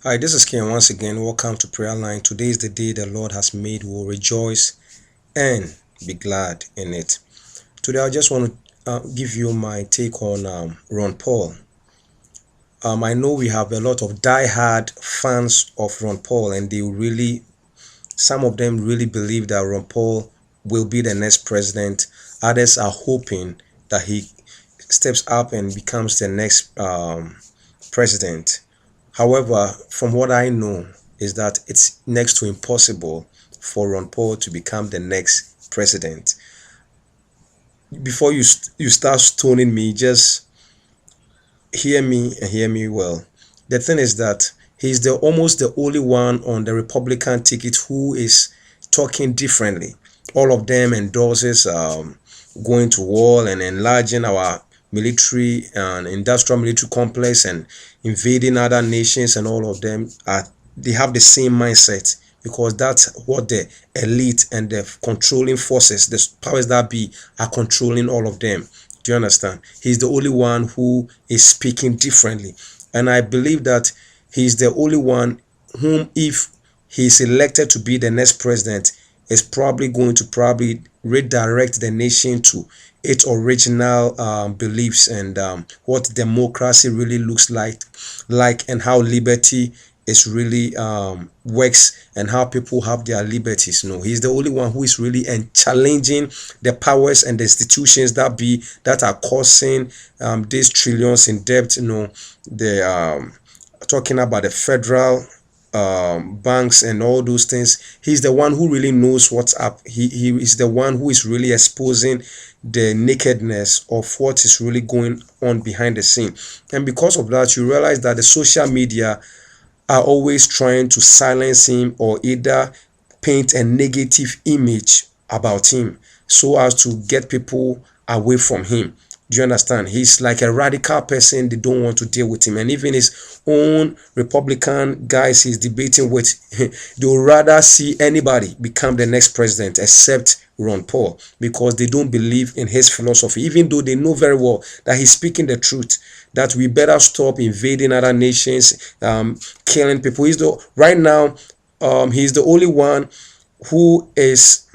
Hi, this is Ken once again. Welcome to Prayer Line. Today is the day the Lord has made. We'll rejoice and be glad in it. Today, I just want to give you my take on Ron Paul. I know we have a lot of die-hard fans of Ron Paul, and some of them really believe that Ron Paul will be the next president. Others are hoping that he steps up and becomes the next president. However, from what I know is that it's next to impossible for Ron Paul to become the next president. Before you start stoning me, just hear me and hear me well. The thing is that he's the almost the only one on the Republican ticket who is talking differently. All of them endorses going to war and enlarging our military and industrial military complex and invading other nations, and all of them are they have the same mindset because that's what the elite and the controlling forces, the powers that be, are controlling all of them. Do you understand? He's the only one who is speaking differently. And I believe that he's the only one whom, if he's elected to be the next president, is probably going to probably redirect the nation to its original beliefs and what democracy really looks like and how liberty is really works and how people have their liberties. No, he's the only one who is really and challenging the powers and the institutions that are causing these trillions in debt. The talking about the federal banks and all those things. He's the one who really knows what's up. He is the one who is really exposing the nakedness of what is really going on behind the scene. And because of that, you realize that the social media are always trying to silence him or either paint a negative image about him so as to get people away from him. Do you understand? He's like a radical person. They don't want to deal with him. And even his own Republican guys he's debating with, they would rather see anybody become the next president except Ron Paul because they don't believe in his philosophy, even though they know very well that he's speaking the truth, that we better stop invading other nations, killing people. Right now, he's the only one who is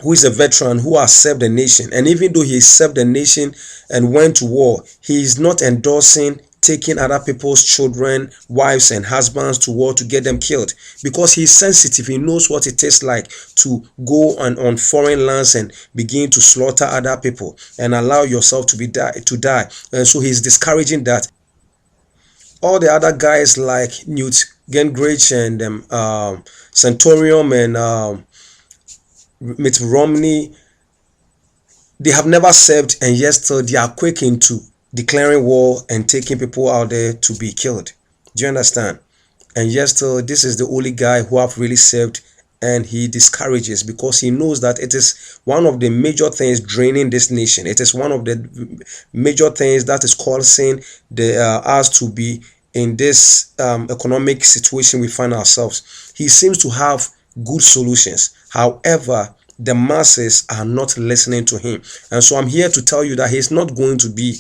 a veteran who has served the nation. And even though he served the nation and went to war, he is not endorsing taking other people's children, wives, and husbands to war to get them killed because he's sensitive. He knows what it is like to go on foreign lands and begin to slaughter other people and allow yourself to die. And so he's discouraging that. All the other guys like Newt Gingrich and Santorium and Mitt Romney, they have never served, and yet still they are quick into declaring war and taking people out there to be killed. Do you understand? And yet still, this is the only guy who have really served, and he discourages because he knows that it is one of the major things draining this nation. It is one of the major things that is causing us to be in this economic situation we find ourselves. He seems to have good solutions. However, the masses are not listening to him. And so I'm here to tell you that he's not going to be,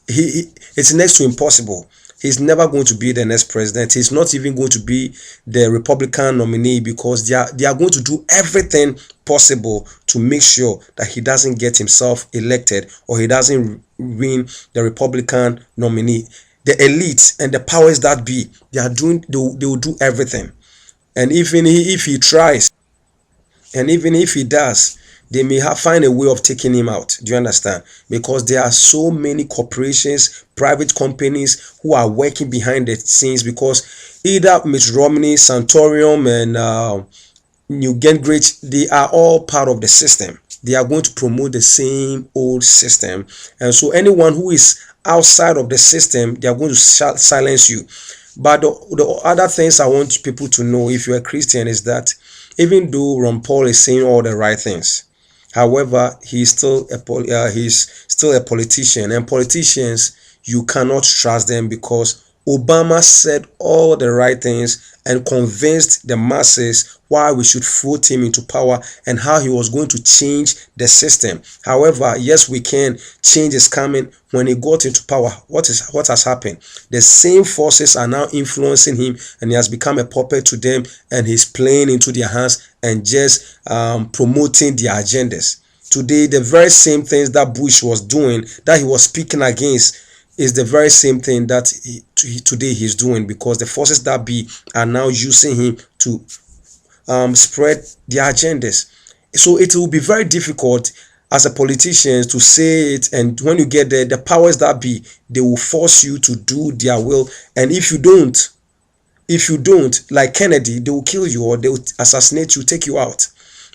it's next to impossible. He's never going to be the next president. He's not even going to be the Republican nominee because they are going to do everything possible to make sure that he doesn't get himself elected or he doesn't win the Republican nominee. The elite and the powers that be, they will do everything. And even if he tries, and even if he does, they may find a way of taking him out. Do you understand? Because there are so many corporations, private companies who are working behind the scenes because either Mitt Romney, Santorium, and New Gingrich, they are all part of the system. They are going to promote the same old system. And so anyone who is outside of the system, they are going to silence you. But the other things I want people to know, if you're a Christian, is that even though Ron Paul is saying all the right things, however, he's still a politician, and politicians, you cannot trust them because Obama said all the right things and convinced the masses why we should vote him into power and how he was going to change the system. However, yes, we can. Change is coming. When he got into power, what has happened? The same forces are now influencing him, and he has become a puppet to them, and he's playing into their hands and just promoting their agendas. Today, the very same things that Bush was doing, that he was speaking against, is the very same thing that today he's doing, because the forces that be are now using him to spread their agendas. So it will be very difficult as a politician to say it, and when you get there, the powers that be, they will force you to do their will, and if you don't, like Kennedy, they will kill you or they will assassinate you, take you out.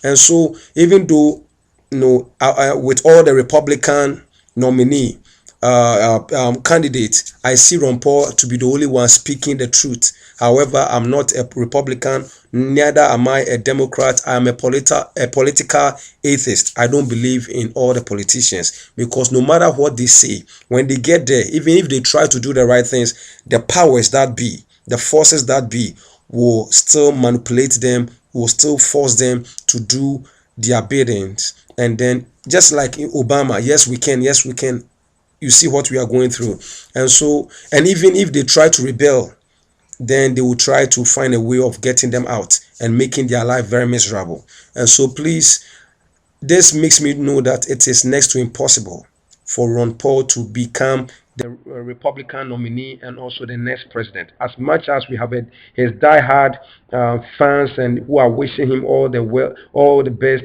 And so, even though, with all the Republican nominee candidate, I see Ron Paul to be the only one speaking the truth. However, I'm not a Republican, neither am I a Democrat. I am a political atheist. I don't believe in all the politicians, because no matter what they say, when they get there, even if they try to do the right things, the powers that be, the forces that be, will still manipulate them, will still force them to do their biddings. And then, just like in Obama, yes we can, yes we can, you see what we are going through. And so, and even if they try to rebel, then they will try to find a way of getting them out and making their life very miserable. And so, please, this makes me know that it is next to impossible for Ron Paul to become the Republican nominee and also the next president. As much as we have his diehard fans and who are wishing him all the best,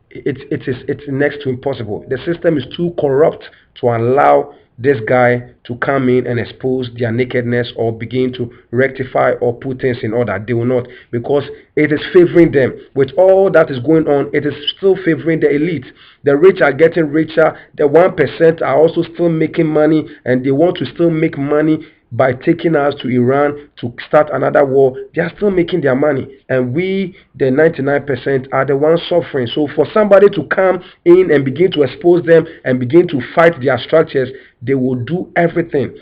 it's next to impossible. The system is too corrupt to allow this guy to come in and expose their nakedness or begin to rectify or put things in order. They will not, because it is favoring them. With all that is going on, it is still favoring the elite. The rich are getting richer. The 1% are also still making money, and they want to still make money by taking us to Iran to start another war. They are still making their money, and we, the 99%, are the ones suffering. So for somebody to come in and begin to expose them and begin to fight their structures, they will do everything.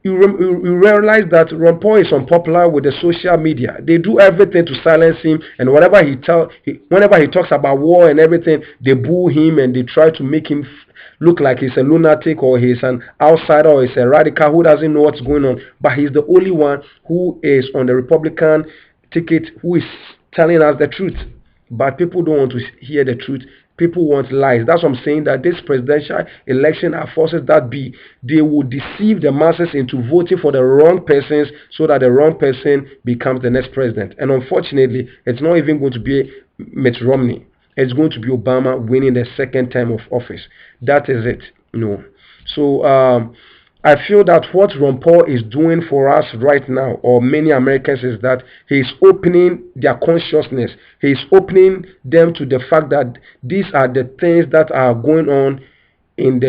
You realize that Ron Paul is unpopular with the social media. They do everything to silence him, and whenever he talks about war and everything, they boo him and they try to make him look like he's a lunatic or he's an outsider or he's a radical who doesn't know what's going on. But he's the only one who is on the Republican ticket who is telling us the truth. But people don't want to hear the truth. People want lies. That's what I'm saying, that this presidential election are forces that be. They will deceive the masses into voting for the wrong persons so that the wrong person becomes the next president. And unfortunately, it's not even going to be Mitt Romney. It's going to be Obama winning the second term of office. That is it. So I feel that what Ron Paul is doing for us right now, or many Americans, is that he's opening their consciousness. He's opening them to the fact that these are the things that are going on in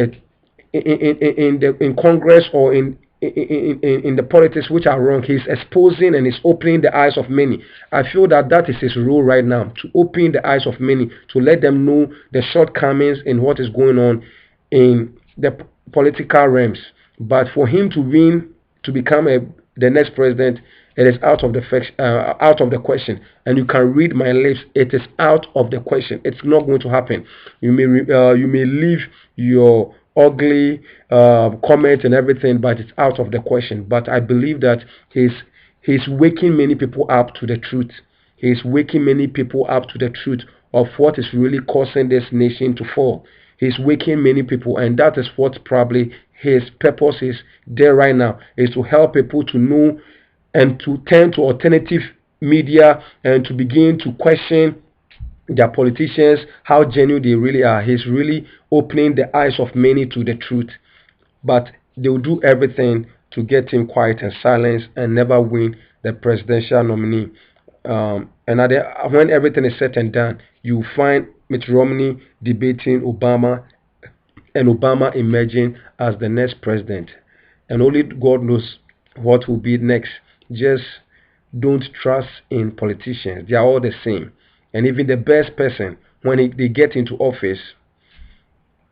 Congress or in the politics, which are wrong. He's exposing and he's opening the eyes of many. I feel that that is his role right now, to open the eyes of many, to let them know the shortcomings in what is going on in the political realms. But for him to win, to become the next president, it is out of the question. And you can read my lips. It is out of the question. It's not going to happen. You may leave your ugly comment and everything, but it's out of the question. But I believe that he's waking many people up to the truth. He's waking many people up to the truth of what is really causing this nation to fall. He's waking many people, and that is what probably his purpose is there right now, is to help people to know and to turn to alternative media and to begin to question their politicians, how genuine they really are. He's really opening the eyes of many to the truth. But they will do everything to get him quiet and silence and never win the presidential nominee. When everything is said and done, you find Mitt Romney debating Obama and Obama emerging as the next president. And only God knows what will be next. Just don't trust in politicians. They are all the same. And even the best person, when they get into office,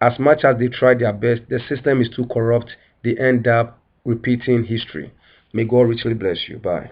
as much as they try their best, the system is too corrupt. They end up repeating history. May God richly bless you. Bye.